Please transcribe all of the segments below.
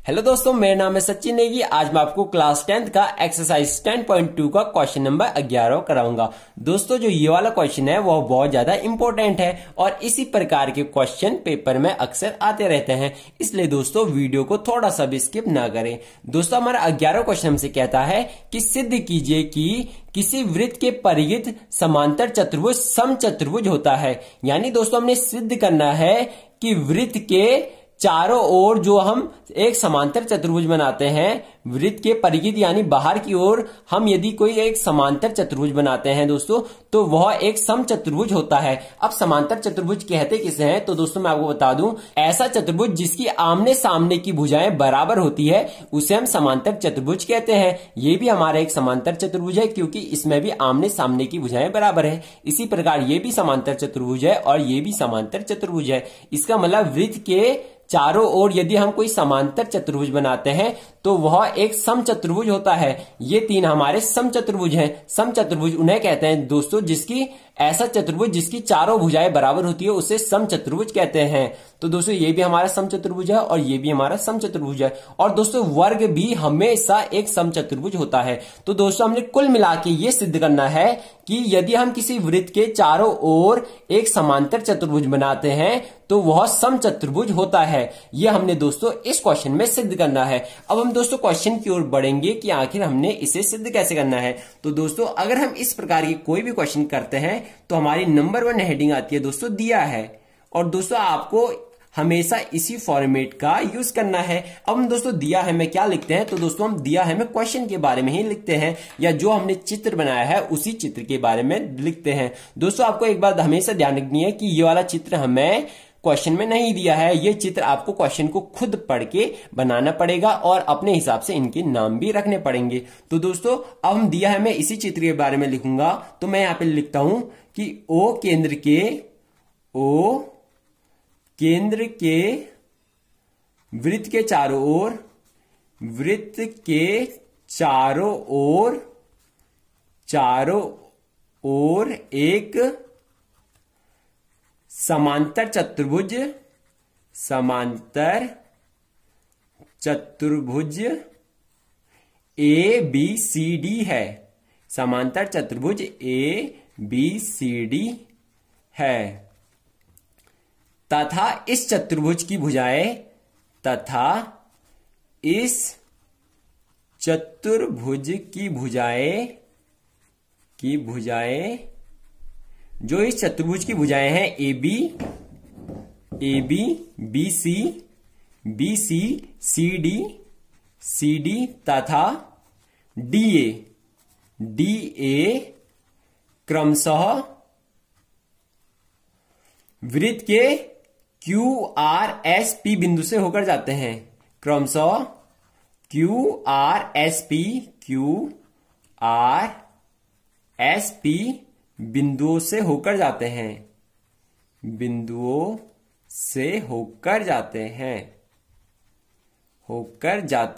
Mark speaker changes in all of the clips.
Speaker 1: Hello दोस्तों, मेरा नाम है सचिन नेगी। आज मैं आपको क्लास 10th का एक्सरसाइज 10.2 का क्वेश्चन नंबर 11 कराऊंगा। दोस्तों, जो ये वाला क्वेश्चन है वो बहुत ज्यादा इंपॉर्टेंट है और इसी प्रकार के क्वेश्चन पेपर में अक्सर आते रहते हैं, इसलिए दोस्तों वीडियो को थोड़ा सा भी स्किप ना करें। दोस्तों, हमारा 11 क्वेश्चन हमसे कहता है कि सिद्ध कीजिए कि किसी वृत्त के परिघ समांतर चतुर्भुज समचतुर्भुज होता है। यानी दोस्तों हमने सिद्ध करना है कि वृत्त के चारों ओर जो हम एक समांतर चतुर्भुज बनाते हैं, वृत्त के परिघ यानी बाहर की ओर हम यदि कोई एक समांतर चतुर्भुज बनाते हैं दोस्तों, तो वह एक समचतुर्भुज होता है। अब समांतर चतुर्भुज कहते किसे हैं, तो दोस्तों मैं आपको बता दूं, ऐसा चतुर्भुज जिसकी आमने सामने की भुजाएं बराबर होती है उसे हम समांतर चतुर्भुज कहते हैं। ये भी हमारा एक समांतर चतुर्भुज है क्योंकि इसमें भी आमने सामने की भुजाएं बराबर है। इसी प्रकार ये भी समांतर चतुर्भुज है और ये भी समांतर चतुर्भुज है। इसका मतलब वृत्त के चारों ओर यदि हम कोई समांतर चतुर्भुज बनाते हैं तो वह एक समचतुर्भुज होता है। ये तीन हमारे समचतुर्भुज हैं। समचतुर्भुज उन्हें कहते हैं दोस्तों जिसकी ऐसा चतुर्भुज जिसकी चारों भुजाएं बराबर होती है उसे समचतुर्भुज कहते हैं। तो दोस्तों ये भी हमारा समचतुर्भुज है और ये भी हमारा समचतुर्भुज है। और दोस्तों वर्ग भी हमेशा एक समचतुर्भुज होता है। तो दोस्तों हमने कुल मिला के ये सिद्ध करना है कि यदि हम किसी वृत्त के चारों ओर एक समांतर चतुर्भुज बनाते हैं तो वह समचतुर्भुज होता है। यह हमने दोस्तों इस क्वेश्चन में सिद्ध करना है। अब हम दोस्तों क्वेश्चन की ओर बढ़ेंगे कि आखिर हमने इसे सिद्ध कैसे करना है। तो दोस्तों अगर हम इस प्रकार की कोई भी क्वेश्चन करते हैं तो हमारी नंबर 1 हेडिंग आती है दोस्तों दिया है। और दोस्तों आपको हमेशा इसी फॉर्मेट का यूज करना है। अब हम दोस्तों दिया है में क्या लिखते हैं, तो दोस्तों हम दिया है में क्वेश्चन के बारे में ही लिखते हैं या जो हमने चित्र बनाया है उसी चित्र के बारे में लिखते हैं। दोस्तों आपको एक बात हमेशा ध्यान रखनी है कि ये वाला चित्र हमें क्वेश्चन में नहीं दिया है। ये चित्र आपको क्वेश्चन को खुद पढ़ के बनाना पड़ेगा और अपने हिसाब से इनके नाम भी रखने पड़ेंगे। तो दोस्तों अब हम दिया है मैं इसी चित्र के बारे में लिखूंगा। तो मैं यहां पे लिखता हूं कि ओ केंद्र के वृत्त के चारों ओर एक समांतर चतुर्भुज ABCD है। समांतर चतुर्भुज ABCD है तथा इस चतुर्भुज की भुजाएं जो इस चतुर्भुज की भुजाएं हैं AB, BC, CD तथा DA क्रमशः वृत्त के QRSP बिंदु से होकर जाते हैं। क्रमशः QRSP बिंदुओं से होकर जाते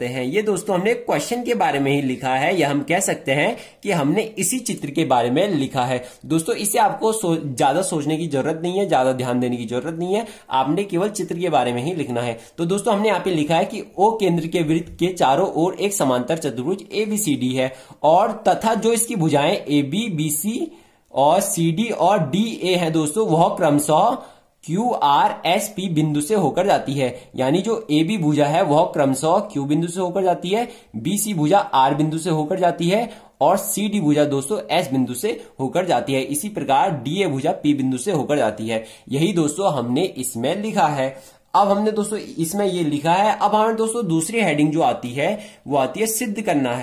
Speaker 1: हैं। ये दोस्तों हमने क्वेश्चन के बारे में ही लिखा है या हम कह सकते हैं कि हमने इसी चित्र के बारे में लिखा है। दोस्तों इसे आपको ज्यादा सोचने की जरूरत नहीं है, ज्यादा ध्यान देने की जरूरत नहीं है, आपने केवल चित्र के बारे में ही लिखना है। तो दोस्तों हमने यहाँ पे लिखा है कि ओ केंद्र के वृत्त के चारों ओर एक समांतर चतुर्भुज ABCD है और तथा जो इसकी भुजाएं AB, BC और CD और DA है दोस्तों वह क्रमशः QRSP बिंदु से होकर जाती है। यानी जो AB भुजा है वह क्रमशः Q बिंदु से होकर जाती है, BC भुजा R बिंदु से होकर जाती है और CD भुजा दोस्तों S बिंदु से होकर जाती है। इसी प्रकार DA भुजा P बिंदु से होकर जाती है। यही दोस्तों हमने इसमें लिखा है। अब हमने दोस्तों इसमें ये लिखा है। अब हमें दोस्तों दूसरी हेडिंग जो आती है वो आती है सिद्ध करना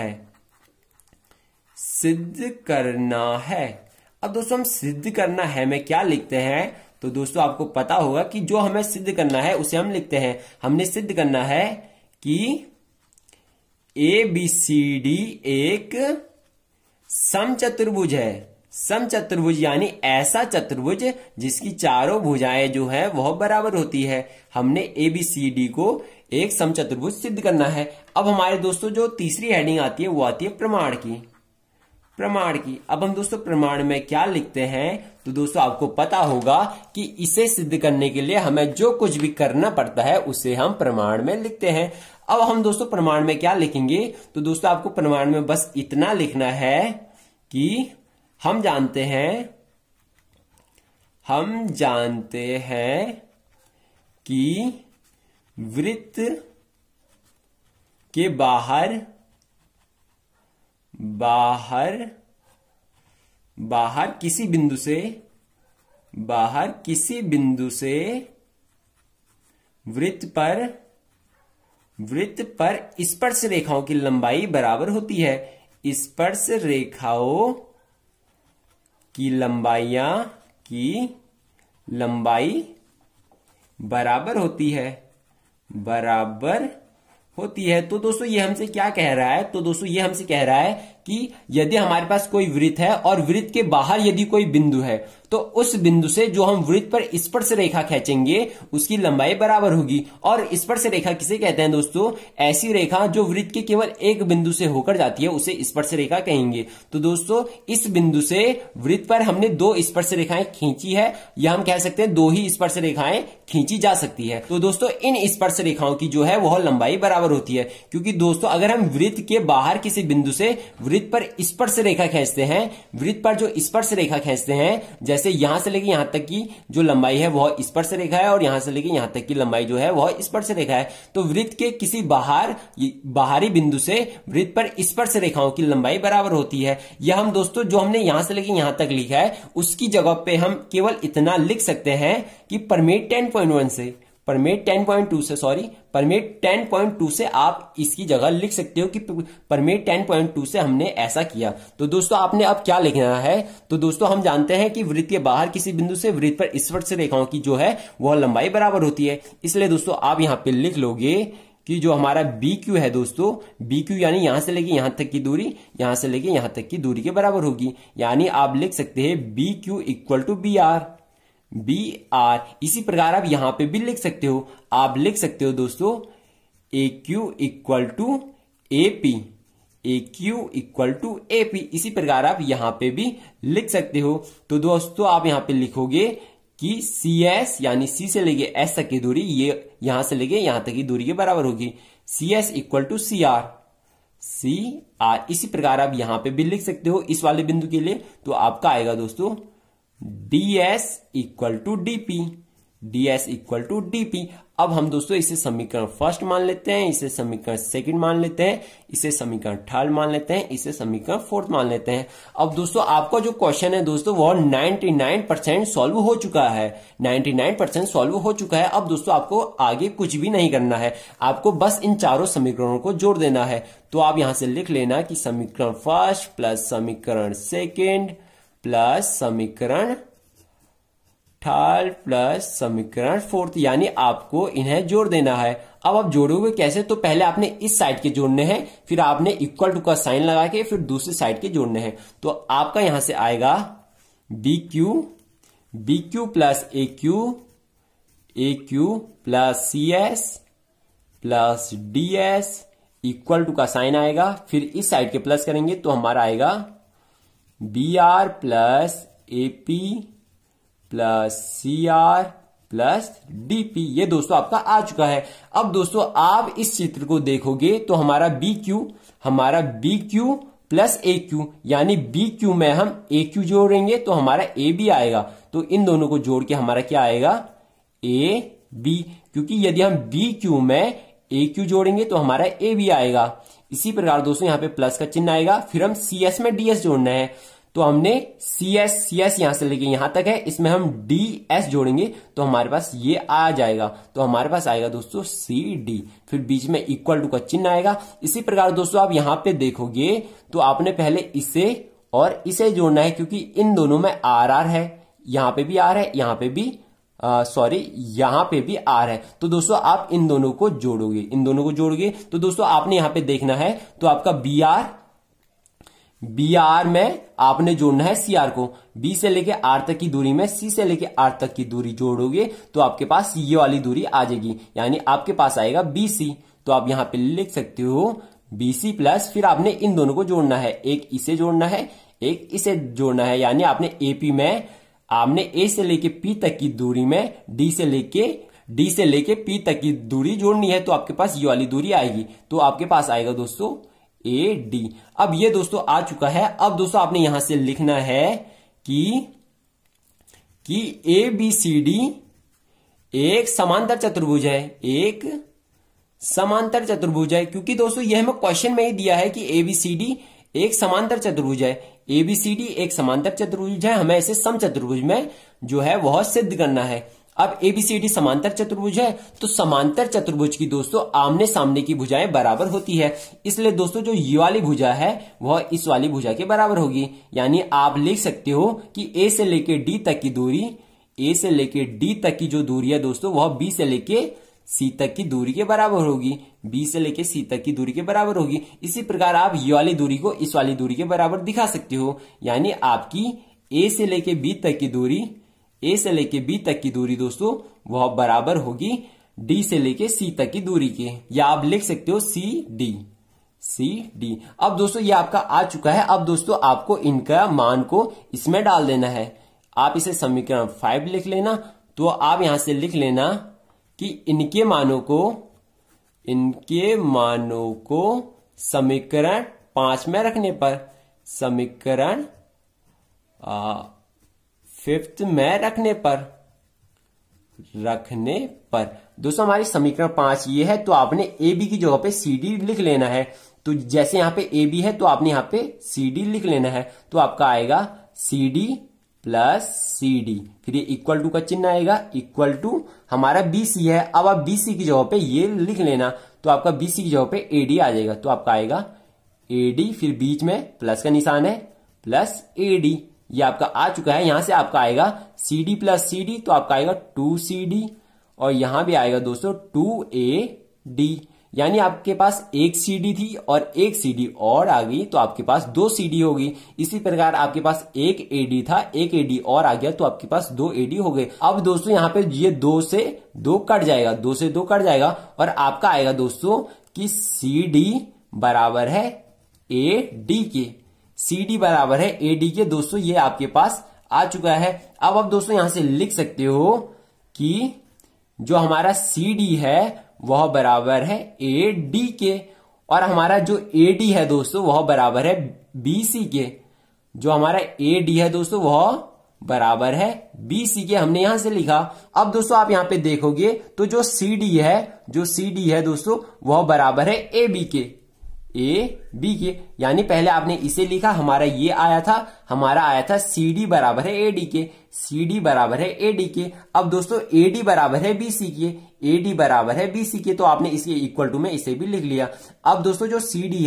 Speaker 1: है। अब दोस्तों हम सिद्ध करना है में क्या लिखते हैं, तो दोस्तों आपको पता होगा कि जो हमें सिद्ध करना है उसे हम लिखते हैं। हमने सिद्ध करना है कि ABCD एक समचतुर्भुज है। समचतुर्भुज यानी ऐसा चतुर्भुज जिसकी चारों भुजाएं जो है वह बराबर होती है। हमने ABCD को एक समचतुर्भुज सिद्ध करना है। अब हमारे दोस्तों जो तीसरी हेडिंग आती है वो आती है प्रमाण की। प्रमाण की। अब हम दोस्तों प्रमाण में क्या लिखते हैं, तो दोस्तों आपको पता होगा कि इसे सिद्ध करने के लिए हमें जो कुछ भी करना पड़ता है उसे हम प्रमाण में लिखते हैं। अब हम दोस्तों प्रमाण में क्या लिखेंगे, तो दोस्तों आपको प्रमाण में बस इतना लिखना है कि हम जानते हैं कि वृत्त के बाहर किसी बिंदु से वृत्त पर स्पर्श रेखाओं की लंबाई बराबर होती है। स्पर्श रेखाओं की लंबाई बराबर होती है। तो दोस्तों ये हमसे क्या कह रहा है, तो दोस्तों ये हमसे कह रहा है कि यदि हमारे पास कोई वृत्त है और वृत्त के बाहर यदि कोई बिंदु है तो उस बिंदु से जो हम वृत्त पर स्पर्श रेखा खींचेंगे उसकी लंबाई बराबर होगी। और स्पर्श रेखा किसे कहते हैं दोस्तों, ऐसी रेखा जो वृत्त के केवल एक बिंदु से होकर जाती है उसे स्पर्श रेखा कहेंगे। तो दोस्तों इस बिंदु से वृत्त पर हमने दो स्पर्श रेखाएं खींची है, या हम कह सकते हैं दो ही स्पर्श रेखाएं खींची जा सकती है। तो दोस्तों इन स्पर्श रेखाओं की जो है वह लंबाई बराबर होती है, क्योंकि दोस्तों अगर हम वृत्त के बाहर किसी बिंदु से वृत्त पर स्पर्श रेखा खींचते हैं, वृत्त पर जो स्पर्श रेखा खींचते हैं, जैसे यहां से लेके यहां तक की जो लंबाई है वह स्पर्श रेखा है और यहां से लेके यहां तक की लंबाई जो है वह स्पर्श रेखा है, तो वृत्त के किसी बाहरी बिंदु से वृत्त पर स्पर्श रेखाओं की लंबाई बराबर होती है। यह हम दोस्तों जो हमने यहां से लेके यहां तक लिखा है उसकी जगह पे हम केवल इतना लिख सकते हैं कि परमेट 10.2 से आप इसकी जगह लिख सकते हो कि परमेट 10.2 से हमने ऐसा किया। तो दोस्तों आपने अब क्या लिखना है, तो दोस्तों हम जानते हैं कि वृत्त के बाहर किसी बिंदु से वृत्त पर स्पर्श रेखाओं की जो है वह लंबाई बराबर होती है। इसलिए दोस्तों आप यहां पे लिख लोगे कि जो हमारा BQ है दोस्तों, BQ यानी यहां से लेके यहां तक की दूरी, यहां से लेके यहां तक की दूरी के बराबर होगी। यानी आप लिख सकते हैं BQ इक्वल टू BR। इसी प्रकार आप यहां पे भी लिख सकते हो, आप लिख सकते हो दोस्तों AQ इक्वल टू AP। इसी प्रकार आप यहां पे भी लिख सकते हो। तो दोस्तों आप यहां पे लिखोगे कि CS यानी C से लेके S तक की दूरी, ये यहां से लेके यहां तक की दूरी के बराबर होगी। CS equal to CR। इसी प्रकार आप यहां पे भी लिख सकते हो इस वाले बिंदु के लिए, तो आपका आएगा दोस्तों DS इक्वल टू DP। अब हम दोस्तों इसे समीकरण फर्स्ट मान लेते हैं, इसे समीकरण सेकंड मान लेते हैं, इसे समीकरण थर्ड मान लेते हैं, इसे समीकरण फोर्थ मान लेते हैं। अब दोस्तों आपका जो क्वेश्चन है दोस्तों वो 99% सॉल्व हो चुका है, 99% सॉल्व हो चुका है। अब दोस्तों आपको आगे कुछ भी नहीं करना है, आपको बस इन चारों समीकरणों को जोड़ देना है। तो आप यहां से लिख लेना कि समीकरण फर्स्ट प्लस समीकरण सेकेंड प्लस समीकरण थर्ड प्लस समीकरण फोर्थ, यानी आपको इन्हें जोड़ देना है। अब आप जोड़ोगे कैसे, तो पहले आपने इस साइड के जोड़ने हैं, फिर आपने इक्वल टू का साइन लगा के फिर दूसरी साइड के जोड़ने हैं। तो आपका यहां से आएगा BQ plus AQ plus CS plus DS equal to का साइन आएगा, फिर इस साइड के प्लस करेंगे तो हमारा आएगा BR plus AP plus CR plus DP। ये दोस्तों आपका आ चुका है। अब दोस्तों आप इस चित्र को देखोगे तो हमारा BQ प्लस AQ, यानी BQ में हम AQ जोड़ेंगे तो हमारा AB आएगा, तो इन दोनों को जोड़ के हमारा क्या आएगा AB, क्योंकि यदि हम BQ में AQ जोड़ेंगे तो हमारा AB आएगा। इसी प्रकार दोस्तों यहां पे प्लस का चिन्ह आएगा, फिर हम CS में DS जोड़ना है, तो हमने CS यहां से लेके यहां तक है, इसमें हम DS जोड़ेंगे तो हमारे पास ये आ जाएगा, तो हमारे पास आएगा दोस्तों CD, फिर बीच में इक्वल टू का चिन्ह आएगा। इसी प्रकार दोस्तों आप यहां पे देखोगे तो आपने पहले इसे और इसे जोड़ना है, क्योंकि इन दोनों में RR है, यहां पे भी R है, यहां पे भी यहां पे भी R है। तो दोस्तों आप इन दोनों को जोड़ोगे, तो दोस्तों आपने यहां पे देखना है, तो आपका BR में आपने जोड़ना है CR को, B से लेके R तक की दूरी में C से लेके R तक की दूरी जोड़ोगे तो आपके पास ये वाली दूरी आ जाएगी, यानी आपके पास आएगा BC। तो आप यहां पे लिख सकते हो BC प्लस, फिर आपने इन दोनों को जोड़ना है, एक इसे जोड़ना है, एक इसे जोड़ना है, यानी आपने एपी में आपने ए से लेके पी तक की दूरी में डी से लेके पी तक की दूरी जोड़नी है, तो आपके पास ये वाली दूरी आएगी। तो आपके पास आएगा दोस्तों ए डी। अब ये दोस्तों आ चुका है। अब दोस्तों आपने यहां से लिखना है कि ए बी सी डी एक समांतर चतुर्भुज है, एक समांतर चतुर्भुज है, क्योंकि दोस्तों यह हमें क्वेश्चन में ही दिया है कि एबीसीडी एक समांतर चतुर्भुज है। एबीसीडी एक समांतर चतुर्भुज है, हमें इसे समचतुर्भुज में जो है वह सिद्ध करना है। अब एबीसीडी समांतर चतुर्भुज है, तो समांतर चतुर्भुज की दोस्तों आमने सामने की भुजाएं बराबर होती है। इसलिए दोस्तों जो ये वाली भुजा है वह इस वाली भुजा के बराबर होगी। यानी आप लिख सकते हो कि ए से लेके डी तक की दूरी, ए से लेके डी तक की जो दूरी है दोस्तों वह बी से लेके सी तक की दूरी के बराबर होगी, बी से लेके सी तक की दूरी के बराबर होगी। इसी प्रकार आप ये वाली दूरी को इस वाली दूरी के बराबर दिखा सकते हो। यानी आपकी ए से लेके बी तक की दूरी, ए से लेके बी तक की दूरी दोस्तों वह बराबर होगी डी से लेके सी तक की दूरी के, या आप लिख सकते हो सी डी। अब दोस्तों ये आपका आ चुका है। अब दोस्तों आपको इनका मान को इसमें डाल देना है। आप इसे समीकरण 5 लिख लेना। तो आप यहां से लिख लेना कि इनके मानों को समीकरण 5 में रखने पर, समीकरण 5 में रखने पर दोस्तों हमारी समीकरण 5 ये है। तो आपने ए बी की जगह पे सी डी लिख लेना है। तो जैसे यहां पे ए बी है तो आपने यहां पे सी डी लिख लेना है। तो आपका आएगा C D plus C D, फिर ये इक्वल टू का चिन्ह आएगा, इक्वल टू हमारा बीसी है। अब आप बीसी की जगह पे ये लिख लेना, तो आपका बीसी की जगह पे एडी आ जाएगा। तो आपका आएगा एडी, फिर बीच में प्लस का निशान है, प्लस एडी। ये आपका आ चुका है। यहां से आपका आएगा C D plus C D, तो आपका आएगा 2CD, और यहां भी आएगा दोस्तों 2AD। यानी आपके पास एक CD थी और एक CD और आ गई, तो आपके पास 2 CD होगी। इसी प्रकार आपके पास एक AD था, एक AD और आ गया, तो आपके पास 2 AD हो गए। अब दोस्तों यहां पे ये 2 से 2 कट जाएगा, 2 से 2 कट जाएगा, और आपका आएगा दोस्तों कि CD बराबर है AD के, CD बराबर है AD के। दोस्तों ये आपके पास आ चुका है। अब आप दोस्तों यहां से लिख सकते हो कि जो हमारा CD है वह बराबर है AD के, और हमारा जो AD है दोस्तों वह बराबर है BC के। जो हमारा AD है दोस्तों वह बराबर है BC के, हमने यहां से लिखा। अब दोस्तों आप यहां पे देखोगे तो जो CD है दोस्तों वह बराबर है AB के, यानी पहले आपने इसे लिखा, हमारा ये आया था CD बराबर है AD के, CD बराबर है AD के। अब दोस्तों AD बराबर है BC के, AD बराबर है BC के, तो आपने इसके इक्वल टू में इसे भी लिख लिया। अब दोस्तों जो CD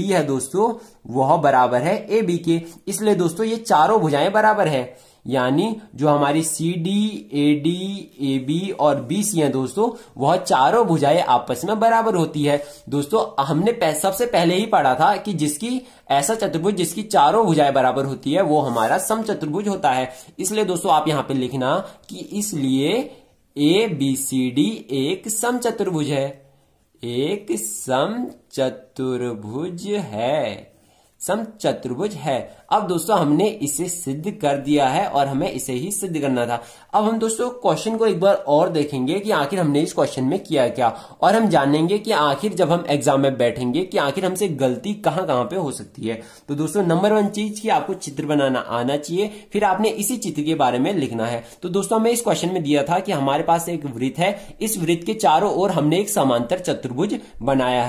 Speaker 1: है दोस्तों वह बराबर है AB के, इसलिए दोस्तों ये चारों भुजाएं बराबर है। यानी जो हमारी CD, AD, AB और BC है दोस्तों वह चारों भुजाएं आपस में बराबर होती है। दोस्तों हमने सबसे पहले ही पढ़ा था कि ऐसा चतुर्भुज जिसकी चारों भुजाएं बराबर होती है वो हमारा समचतुर्भुज होता है। इसलिए दोस्तों आप यहां पे लिखना कि इसलिए ABCD एक समचतुर्भुज है, एक समचतुर्भुज है। अब दोस्तों हमने इसे सिद्ध कर दिया है और हमें इसे ही सिद्ध करना था। अब हम दोस्तों क्वेश्चन को एक बार और देखेंगे कि आखिर हमने इस क्वेश्चन में किया क्या, और हम जानेंगे कि आखिर जब हम एग्जाम में बैठेंगे कि आखिर हमसे गलती कहां कहां पे हो सकती है। तो दोस्तों नंबर 1 चीज कि आपको चित्र बनाना आना चाहिए, फिर आपने इसी चित्र के बारे में लिखना है। तो दोस्तों हमें इस क्वेश्चन में दिया था कि हमारे पास एक वृत्त है, इस वृत्त के चारों ओर हमने एक समांतर चतुर्भुज बनाया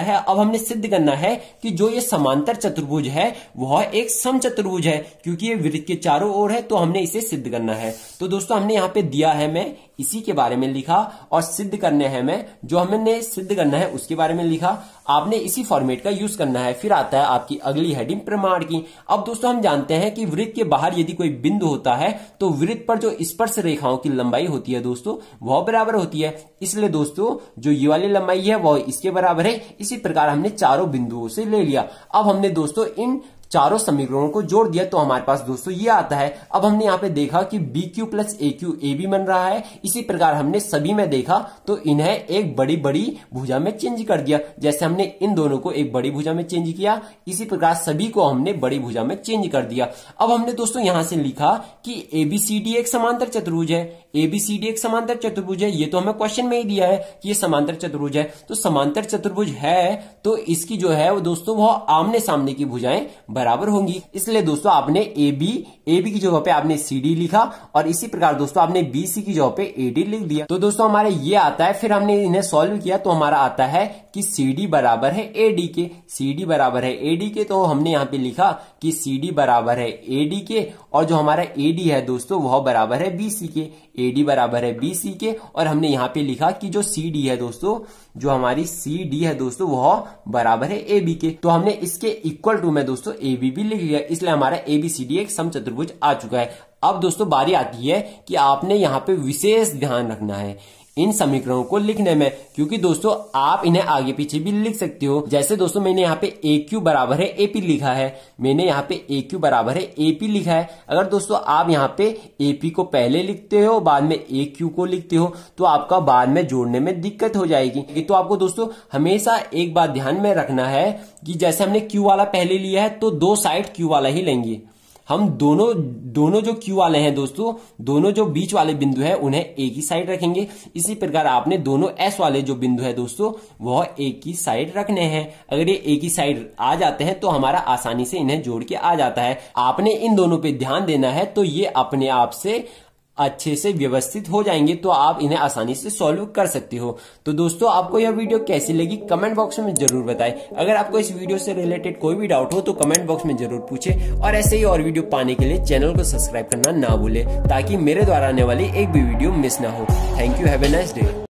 Speaker 1: है, अब हमने सिद्ध करना है कि जो ये समांतर चतुर्भुज है वह एक समचतुर्भुज है, क्योंकि ये वृत्त के चारों ओर है, तो हमने इसे सिद्ध करना है। तो दोस्तों हमने यहां पे दिया है, मैं इसी के बारे में लिखा, और सिद्ध करने हैं मैं जो हमने सिद्ध करना है उसके बारे में लिखा। आपने इसी फॉर्मेट का यूज करना है। फिर आता है आपकी अगली हेडिंग प्रमाण की। अब दोस्तों हम जानते हैं कि वृत्त के बाहर यदि कोई बिंदु होता है तो वृत्त पर जो स्पर्श रेखाओं की लंबाई होती है दोस्तों वह बराबर होती है। इसलिए दोस्तों जो ये वाली लंबाई है वह इसके बराबर है। इसी प्रकार हमने चारों बिंदुओं से ले लिया। अब हमने दोस्तों इन चारों समीकरणों को जोड़ दिया तो हमारे पास दोस्तों ये आता है। अब हमने यहाँ पे देखा कि B Q plus A Q A B बन रहा है। इसी प्रकार हमने सभी में देखा तो इन्हें एक बड़ी बड़ी भुजा में चेंज कर दिया। जैसे हमने इन दोनों को एक बड़ी भुजा में चेंज किया, इसी प्रकार सभी को हमने बड़ी भुजा में चेंज कर दिया। अब हमने दोस्तों यहां से लिखा कि एबीसीडी एक समांतर चतुर्भुज है। एबीसीडी एक समांतर चतुर्भुज है, ये तो हमें क्वेश्चन में ही दिया है कि ये समांतर चतुर्भुज है। तो समांतर चतुर्भुज है तो इसकी जो है वो दोस्तों वो आमने सामने की भुजाएं बराबर होंगी। इसलिए दोस्तों आपने ए बी की जगह पे आपने सी डी लिखा और इसी प्रकार दोस्तों आपने बी सी की जगह पे ए डी लिख दिया। तो दोस्तों हमारे ये आता है। फिर हमने इन्हें सॉल्व किया तो हमारा आता है कि सी डी बराबर है ए डी के। सी डी बराबर है ए डी के, तो हमने यहाँ पे लिखा कि सी डी बराबर है ए डी के और जो हमारा ए डी है दोस्तों वह बराबर है बी सी के। ए डी बराबर है बी सी के और हमने यहाँ पे लिखा कि जो सी डी है दोस्तों, जो हमारी सी डी है दोस्तों वह बराबर है ए बी के। तो हमने इसके इक्वल टू में दोस्तों ए बी भी लिख लिया, इसलिए हमारा ए बी सी डी एक समचतुर्भुज आ चुका है। अब दोस्तों बारी आती है कि आपने यहाँ पे विशेष ध्यान रखना है इन समीकरणों को लिखने में, क्योंकि दोस्तों आप इन्हें आगे पीछे भी लिख सकते हो। जैसे दोस्तों मैंने यहाँ पे ए क्यू बराबर है ए पी लिखा है, मैंने यहाँ पे ए क्यू बराबर है ए पी लिखा है। अगर दोस्तों आप यहाँ पे ए पी को पहले लिखते हो बाद में ए क्यू को लिखते हो तो आपका बाद में जोड़ने में दिक्कत हो जाएगी। तो आपको दोस्तों हमेशा एक बात ध्यान में रखना है कि जैसे हमने क्यू वाला पहले लिया है तो दो साइड क्यू वाला ही लेंगे हम। दोनों जो क्यू वाले हैं दोस्तों, दोनों जो बीच वाले बिंदु है उन्हें एक ही साइड रखेंगे। इसी प्रकार आपने दोनों एस वाले जो बिंदु है दोस्तों वह एक ही साइड रखने हैं। अगर ये एक ही साइड आ जाते हैं तो हमारा आसानी से इन्हें जोड़ के आ जाता है। आपने इन दोनों पे ध्यान देना है तो ये अपने आप से अच्छे से व्यवस्थित हो जाएंगे, तो आप इन्हें आसानी से सॉल्व कर सकते हो। तो दोस्तों आपको यह वीडियो कैसी लगी कमेंट बॉक्स में जरूर बताएं। अगर आपको इस वीडियो से रिलेटेड कोई भी डाउट हो तो कमेंट बॉक्स में जरूर पूछें और ऐसे ही और वीडियो पाने के लिए चैनल को सब्सक्राइब करना ना भूलें ताकि मेरे द्वारा आने वाली एक भी वीडियो मिस ना हो। Thank you, have a nice day.